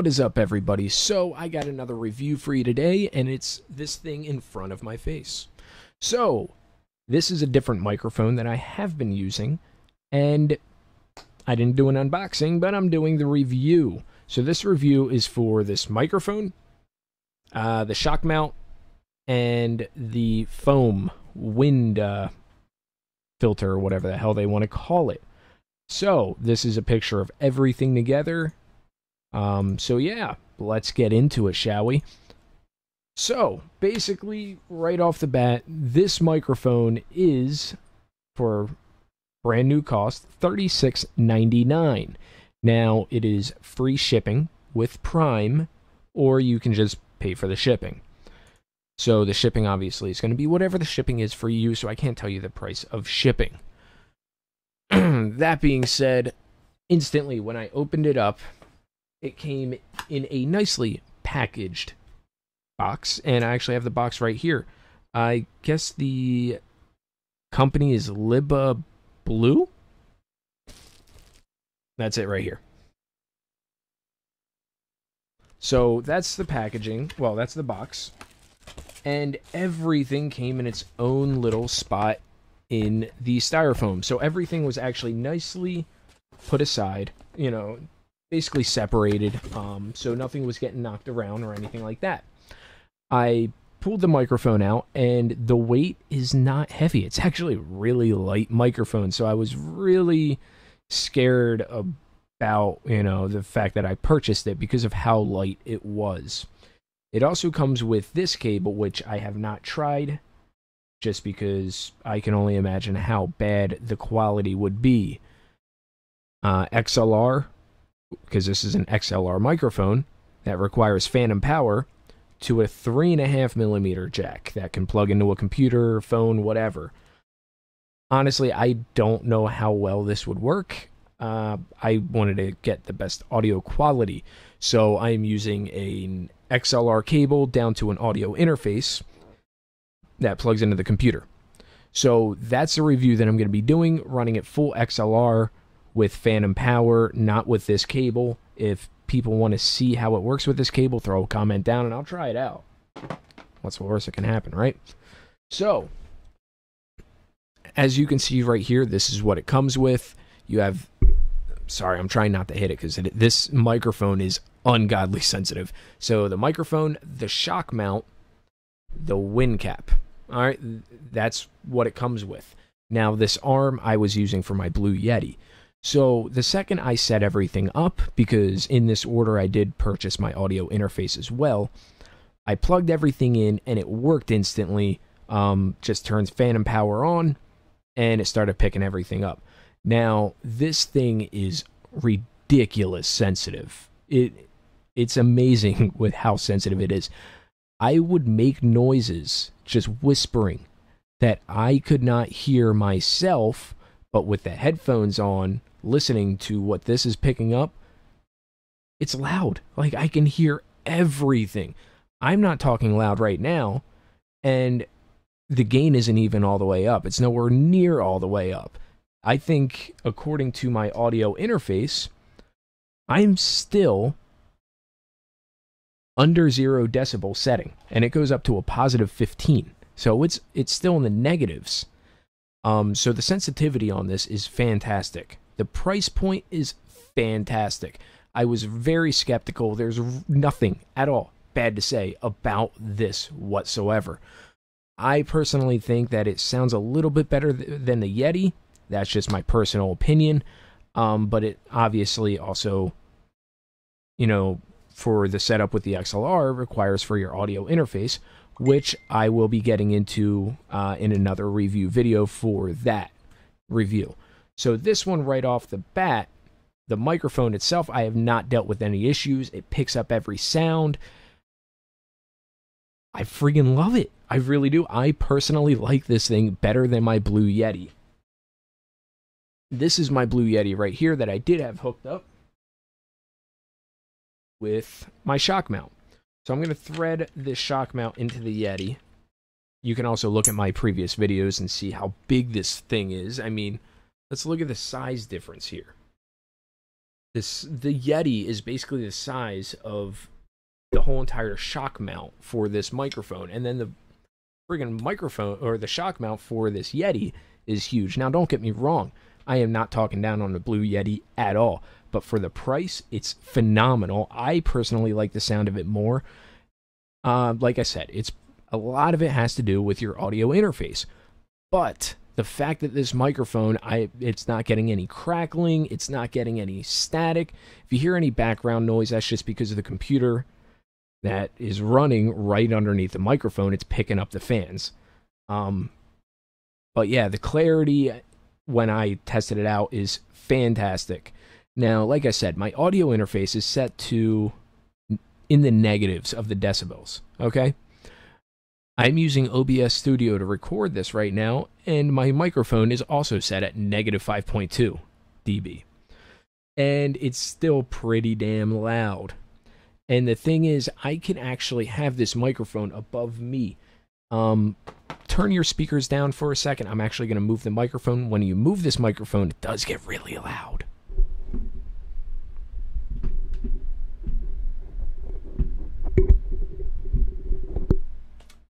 What is up, everybody? So I got another review for you today, and it's this thing in front of my face. So this is a different microphone that I have been using, and I didn't do an unboxing, but I'm doing the review. So this review is for this microphone, the shock mount, and the foam wind filter, or whatever the hell they want to call it. So this is a picture of everything together. So yeah, let's get into it, shall we? So basically, right off the bat, this microphone is, for brand new cost, $36.99. Now, it is free shipping with Prime, or you can just pay for the shipping. So the shipping obviously is going to be whatever the shipping is for you, so I can't tell you the price of shipping. That being said, instantly when I opened it up, it came in a nicely packaged box, and I actually have the box right here. I guess the company is Liba Blue? That's it right here. So that's the packaging. Well, that's the box. And everything came in its own little spot in the styrofoam. So everything was actually nicely put aside, you know, basically separated, so nothing was getting knocked around or anything like that. I pulled the microphone out, and the weight is not heavy. It's actually a really light microphone, so I was really scared about, you know, the fact that I purchased it because of how light it was. It also comes with this cable, which I have not tried, just because I can only imagine how bad the quality would be. XLR, because this is an XLR microphone that requires phantom power, to a 3.5mm jack that can plug into a computer, phone, whatever. Honestly, I don't know how well this would work. I wanted to get the best audio quality, so I'm using an XLR cable down to an audio interface that plugs into the computer. So that's the review that I'm going to be doing, running it full XLR with phantom power, not with this cable. If people want to see how it works with this cable, throw a comment down and I'll try it out. What's the worst that can happen, right? So, as you can see right here, this is what it comes with. You have, sorry, I'm trying not to hit it because this microphone is ungodly sensitive. So the microphone, the shock mount, the wind cap. All right, that's what it comes with. Now, this arm I was using for my Blue Yeti. So the second I set everything up, because in this order I did purchase my audio interface as well, I plugged everything in and it worked instantly. Just turns phantom power on and it started picking everything up. Now, this thing is ridiculous sensitive. It's amazing with how sensitive it is. I would make noises, just whispering, that I could not hear myself, but with the headphones on, listening to what this is picking up, it's loud. Like, I can hear everything. I'm not talking loud right now, and the gain isn't even all the way up. It's nowhere near all the way up. I think, according to my audio interface, I'm still under 0 decibel setting, and it goes up to a positive 15. So it's still in the negatives. So the sensitivity on this is fantastic. The price point is fantastic. I was very skeptical. There's nothing at all bad to say about this whatsoever. I personally think that it sounds a little bit better than the Yeti. That's just my personal opinion. But it obviously also, you know, for the setup with the XLR requires for your audio interface, which I will be getting into in another review video for that review. So this one right off the bat, the microphone itself, I have not dealt with any issues. It picks up every sound. I freaking love it. I really do. I personally like this thing better than my Blue Yeti. This is my Blue Yeti right here that I did have hooked up with my shock mount. So I'm going to thread this shock mount into the Yeti. You can also look at my previous videos and see how big this thing is. I mean, let's look at the size difference here. the Yeti is basically the size of the whole entire shock mount for this microphone, and then the friggin' microphone or the shock mount for this Yeti is huge. Now, don't get me wrong, I am not talking down on the Blue Yeti at all, but for the price, it's phenomenal. I personally like the sound of it more. Like I said, a lot of it has to do with your audio interface, but the fact that this microphone, it's not getting any crackling, it's not getting any static. If you hear any background noise, that's just because of the computer that is running right underneath the microphone. It's picking up the fans. But yeah, the clarity when I tested it out is fantastic. Now, like I said, my audio interface is set to in the negatives of the decibels, okay? I'm using OBS Studio to record this right now, and my microphone is also set at negative 5.2 dB. And it's still pretty damn loud. And the thing is, I can actually have this microphone above me. Turn your speakers down for a second. I'm actually going to move the microphone. When you move this microphone, it does get really loud.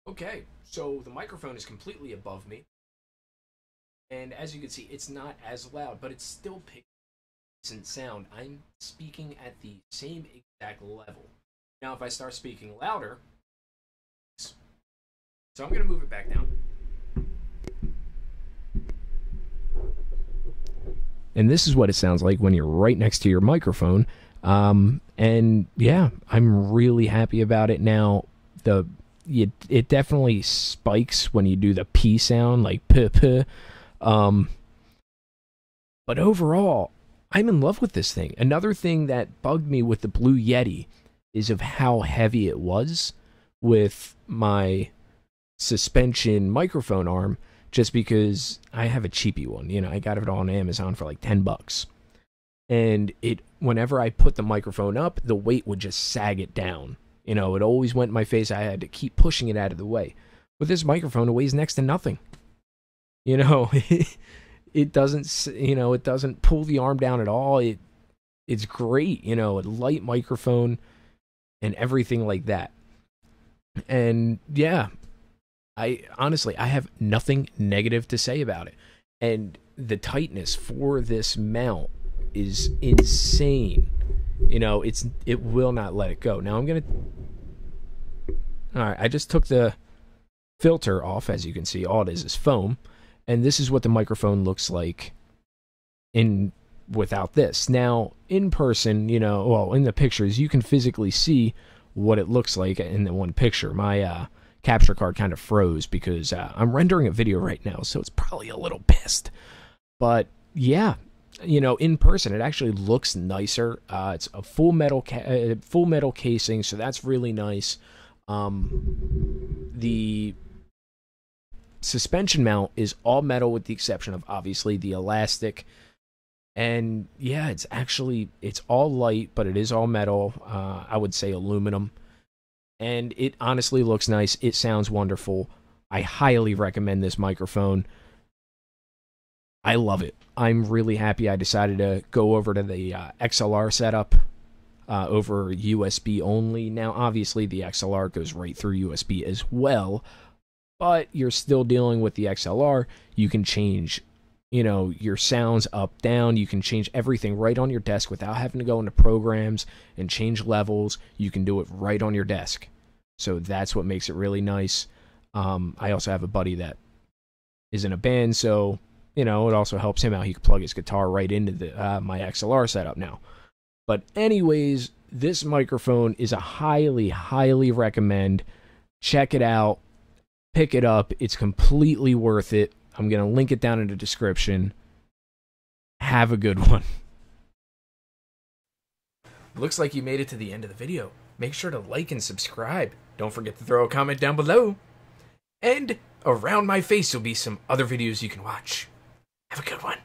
Okay, so the microphone is completely above me. And as you can see, it's not as loud, but it's still picking decent sound. I'm speaking at the same exact level. Now, if I start speaking louder, so I'm going to move it back down. And this is what it sounds like when you're right next to your microphone. And yeah, I'm really happy about it now. It definitely spikes when you do the P sound, like p. But overall, I'm in love with this thing. Another thing that bugged me with the Blue Yeti is of how heavy it was with my suspension microphone arm, just because I have a cheapy one. You know, I got it on Amazon for like $10. And whenever I put the microphone up, the weight would just sag it down. You know, it always went in my face. I had to keep pushing it out of the way. With this microphone, it weighs next to nothing. You know, it doesn't pull the arm down at all. It's great, you know, a light microphone and everything like that. And yeah, I have nothing negative to say about it. And the tightness for this mount is insane. You know, it will not let it go. Now Alright, I just took the filter off. As you can see, all it is foam. And this is what the microphone looks like without this. Now, in person, you know, well, in the pictures, you can physically see what it looks like in the one picture. My capture card kind of froze because I'm rendering a video right now, so it's probably a little pissed. But yeah, you know, in person, it actually looks nicer. It's a full metal casing, so that's really nice. The suspension mount is all metal with the exception of obviously the elastic. And yeah, it's all light, but it is all metal. I would say aluminum. And it honestly looks nice. It sounds wonderful. I highly recommend this microphone. I love it. I'm really happy I decided to go over to the XLR setup over USB only. Now, obviously, the XLR goes right through USB as well, but you're still dealing with the XLR. You can change, you know, your sounds up, down. You can change everything right on your desk without having to go into programs and change levels. You can do it right on your desk. So that's what makes it really nice. I also have a buddy that is in a band, so, you know, it also helps him out. He can plug his guitar right into my XLR setup now. But anyways, this microphone is a highly, highly recommend. Check it out. Pick it up. It's completely worth it. I'm going to link it down in the description. Have a good one. Looks like you made it to the end of the video. Make sure to like and subscribe. Don't forget to throw a comment down below. And around my face will be some other videos you can watch. Have a good one.